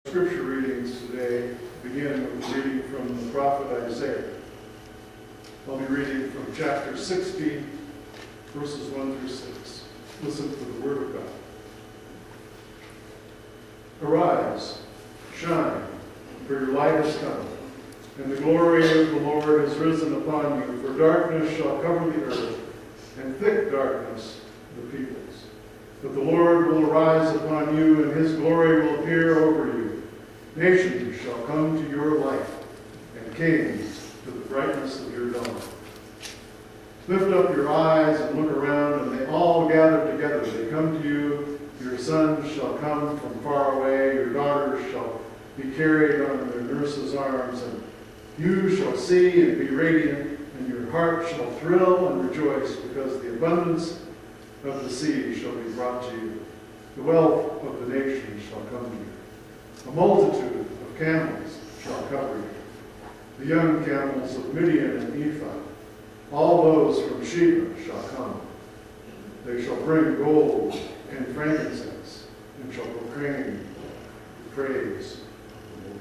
Scripture readings today begin with a reading from the prophet Isaiah. I'll be reading from chapter 60, verses 1 through 6. Listen to the word of God. Arise, shine, for your light has come, and the glory of the Lord has risen upon you. For darkness shall cover the earth, and thick darkness the peoples. But the Lord will arise upon you, and his glory will appear over you. Nations shall come to your light, and kings to the brightness of your dawn. Lift up your eyes and look around, and they all gather together. They come to you. Your sons shall come from far away. Your daughters shall be carried on their nurses' arms, and you shall see and be radiant, and your heart shall thrill and rejoice, because the abundance of the sea shall be brought to you. The wealth of the nations shall come to you. A multitude of camels shall cover you. The young camels of Midian and Ephah, all those from Sheba shall come. They shall bring gold and frankincense, and shall proclaim the praise of the Lord.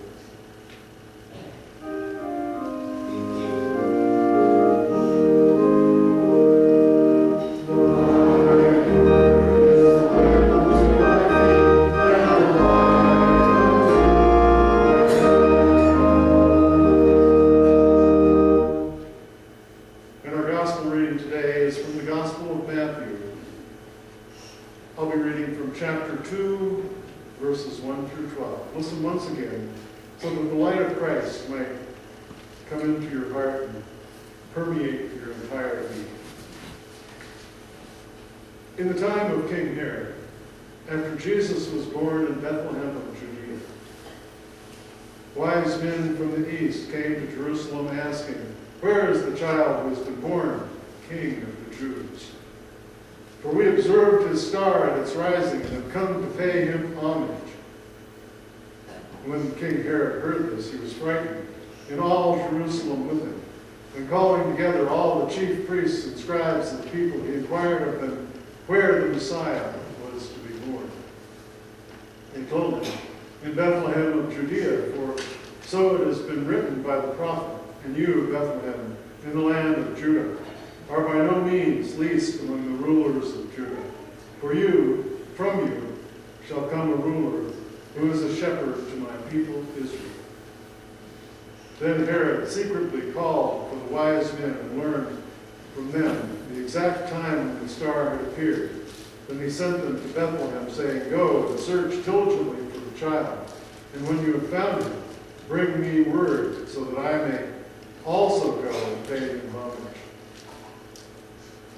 Chapter 2, verses 1 through 12. Listen once again, so that the light of Christ might come into your heart and permeate your entire being. In the time of King Herod, after Jesus was born in Bethlehem of Judea, wise men from the east came to Jerusalem asking, "Where is the child who has been born, King of the Jews? For we observed his star at its rising and have come to pay him homage." When King Herod heard this, he was frightened, and all Jerusalem with him. And calling together all the chief priests and scribes of the people, he inquired of them where the Messiah was to be born. They told him, "In Bethlehem of Judea, for so it has been written by the prophet, and you, Bethlehem, in the land of Judah, are by no means least among the rulers of Judah. For from you, shall come a ruler who is a shepherd to my people Israel." Then Herod secretly called for the wise men and learned from them the exact time when the star had appeared. Then he sent them to Bethlehem, saying, "Go and search diligently for the child, and when you have found him, bring me word, so that I may also go and pay him homage."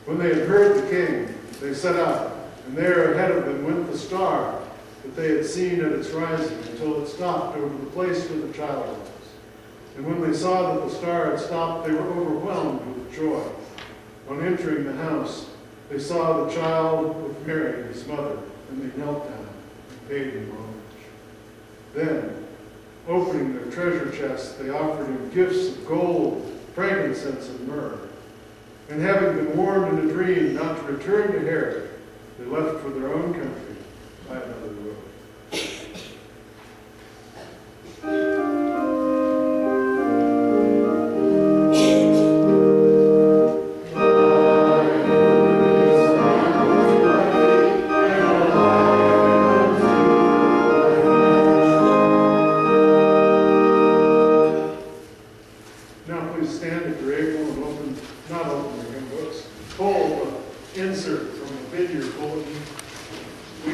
When they had heard the king, they set out, and there ahead of them went the star that they had seen at its rising, until it stopped over the place where the child was. And when they saw that the star had stopped, they were overwhelmed with joy. On entering the house, they saw the child with Mary, his mother, and they knelt down and paid him homage. Then, opening their treasure chests, they offered him gifts of gold, frankincense, and myrrh. And having been warned in a dream not to return to Herod, they left for their own country by another road. Now please stand if you're able and not open your hymn books. Pull the insert from the Vineyard Bulletin. We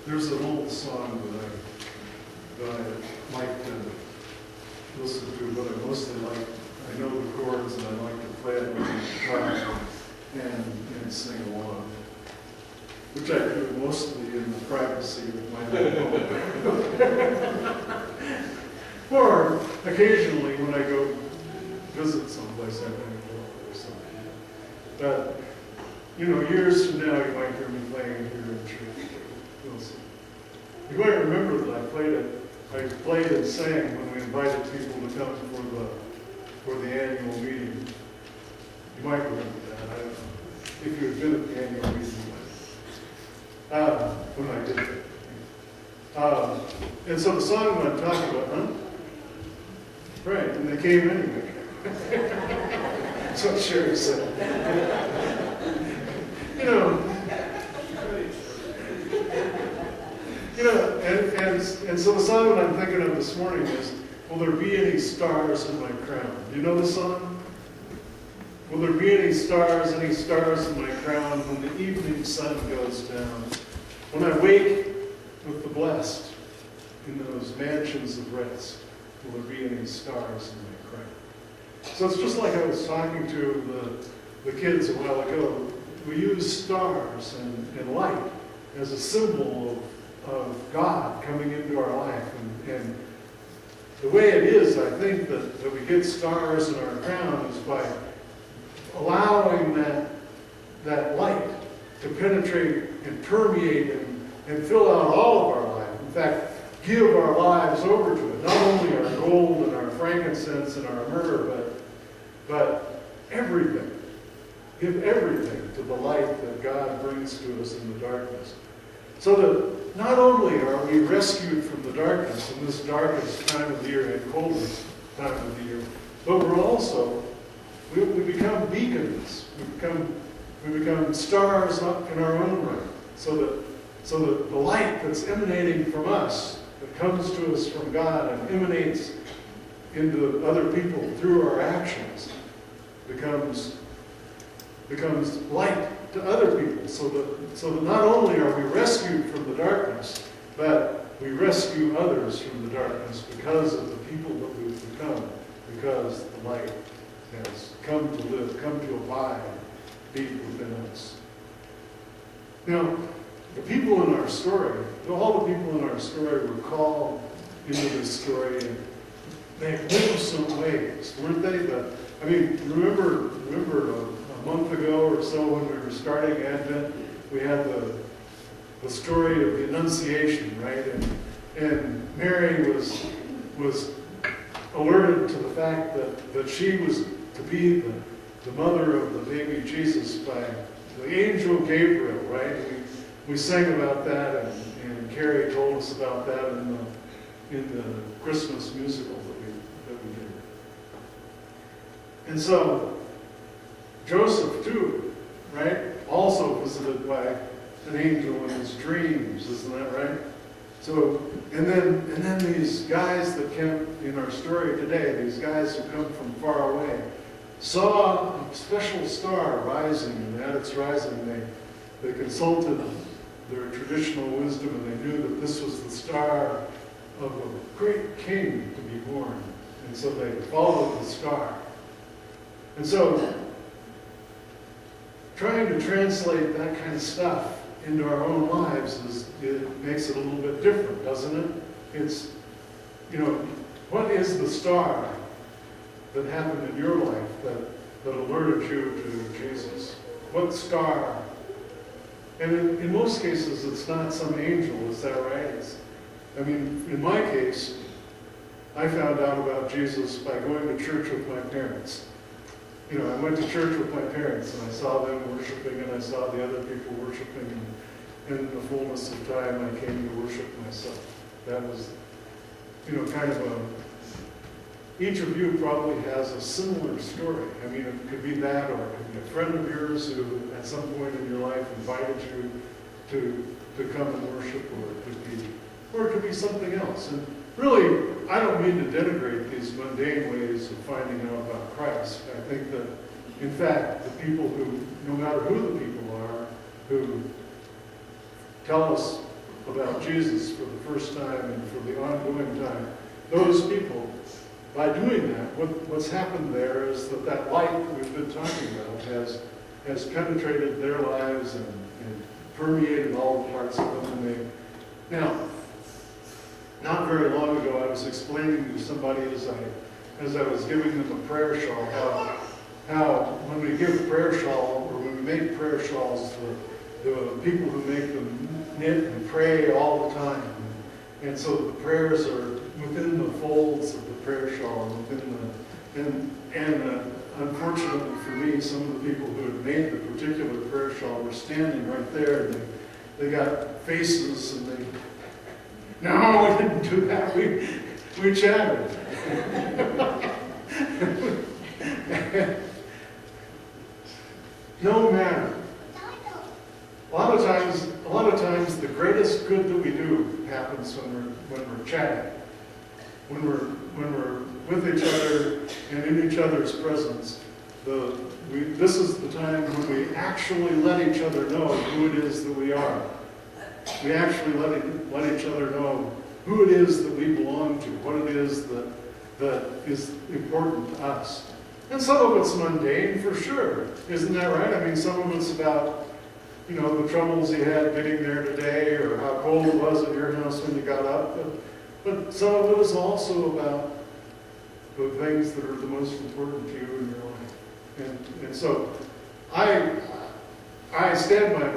There's an old song that I like to listen to, but I mostly like, I know the chords and I like to play it on the guitar and sing along, which I do mostly in the privacy of my own home. Or occasionally when I go visit someplace I want to go or something. But, you know, years from now you might hear me playing here in church. We'll see. You might remember that I played and sang when we invited people to come for the annual meeting. You might remember that. I don't know if you had been at the annual meeting when I did that. And so the song that I'm talking about, right, and they came anyway. That's what Sherry said. And so the song that I'm thinking of this morning is, will there be any stars in my crown? Do you know the song? Will there be any stars in my crown when the evening sun goes down? When I wake with the blessed in those mansions of rest, will there be any stars in my crown? So it's just like I was talking to the kids a while ago. We use stars and light as a symbol of God coming into our life. And the way it is, I think, that we get stars in our crown is by allowing that light to penetrate and permeate and fill out all of our life. In fact, give our lives over to it. Not only our gold and our frankincense and our myrrh, but everything. Give everything to the light that God brings to us in the darkness. So that not only are we rescued from the darkness in this darkest time of the year and coldest time of the year, but we're also, we become beacons. We become stars up in our own right. So that the light that's emanating from us, that comes to us from God and emanates into other people through our actions, becomes light to other people, so that not only are we rescued from the darkness, but we rescue others from the darkness because of the people that we've become, because the light has come to live, come to abide deep within us. Now, the people in our story, all the people in our story were called into this story in magnificent ways, weren't they? Remember a month ago or so when we were starting Advent, we had the story of the Annunciation, right? And Mary was alerted to the fact that she was to be the mother of the baby Jesus by the angel Gabriel, right? We sang about that, and Carrie told us about that in the Christmas musical that we did. And so Joseph too, right? Also visited by an angel in his dreams, isn't that right? So, and then these guys that came in our story today, these guys who come from far away, saw a special star rising, and at its rising they consulted their traditional wisdom, and they knew that this was the star of a great king to be born. And so they followed the star. And so, trying to translate that kind of stuff into our own lives it makes it a little bit different, doesn't it? It's, what is the star that happened in your life that alerted you to Jesus? What star? And in most cases, it's not some angel, is that right? In my case, I found out about Jesus by going to church with my parents. I went to church with my parents, and I saw them worshiping, and I saw the other people worshiping, and in the fullness of time, I came to worship myself. That was, kind of each of you probably has a similar story. It could be that, or it could be a friend of yours who, at some point in your life, invited you to come and worship, or it could be something else. And really, I don't mean to denigrate these mundane ways of finding out about Christ. I think that, in fact, the people who, no matter who the people are, who tell us about Jesus for the first time and for the ongoing time, those people, by doing that, what's happened there is that light that we've been talking about has penetrated their lives and permeated all the parts of them. And now, not very long ago, I was explaining to somebody as I was giving them a prayer shawl how when we give prayer shawl, or when we make prayer shawls, the people who make them knit and pray all the time. And so the prayers are within the folds of the prayer shawl, and unfortunately for me, some of the people who had made the particular prayer shawl were standing right there, and they got faces, and they, no, we didn't do that, we chatted. No matter. A lot of times, the greatest good that we do happens when we're chatting, when we're with each other and in each other's presence. This is the time when we actually let each other know who it is that we are. We actually let each other know who it is that we belong to, what it is that is important to us. And some of it's mundane, for sure. Isn't that right? I mean, some of it's about, the troubles you had getting there today, or how cold it was at your house when you got up. But some of it is also about the things that are the most important to you in your life. And so I stand by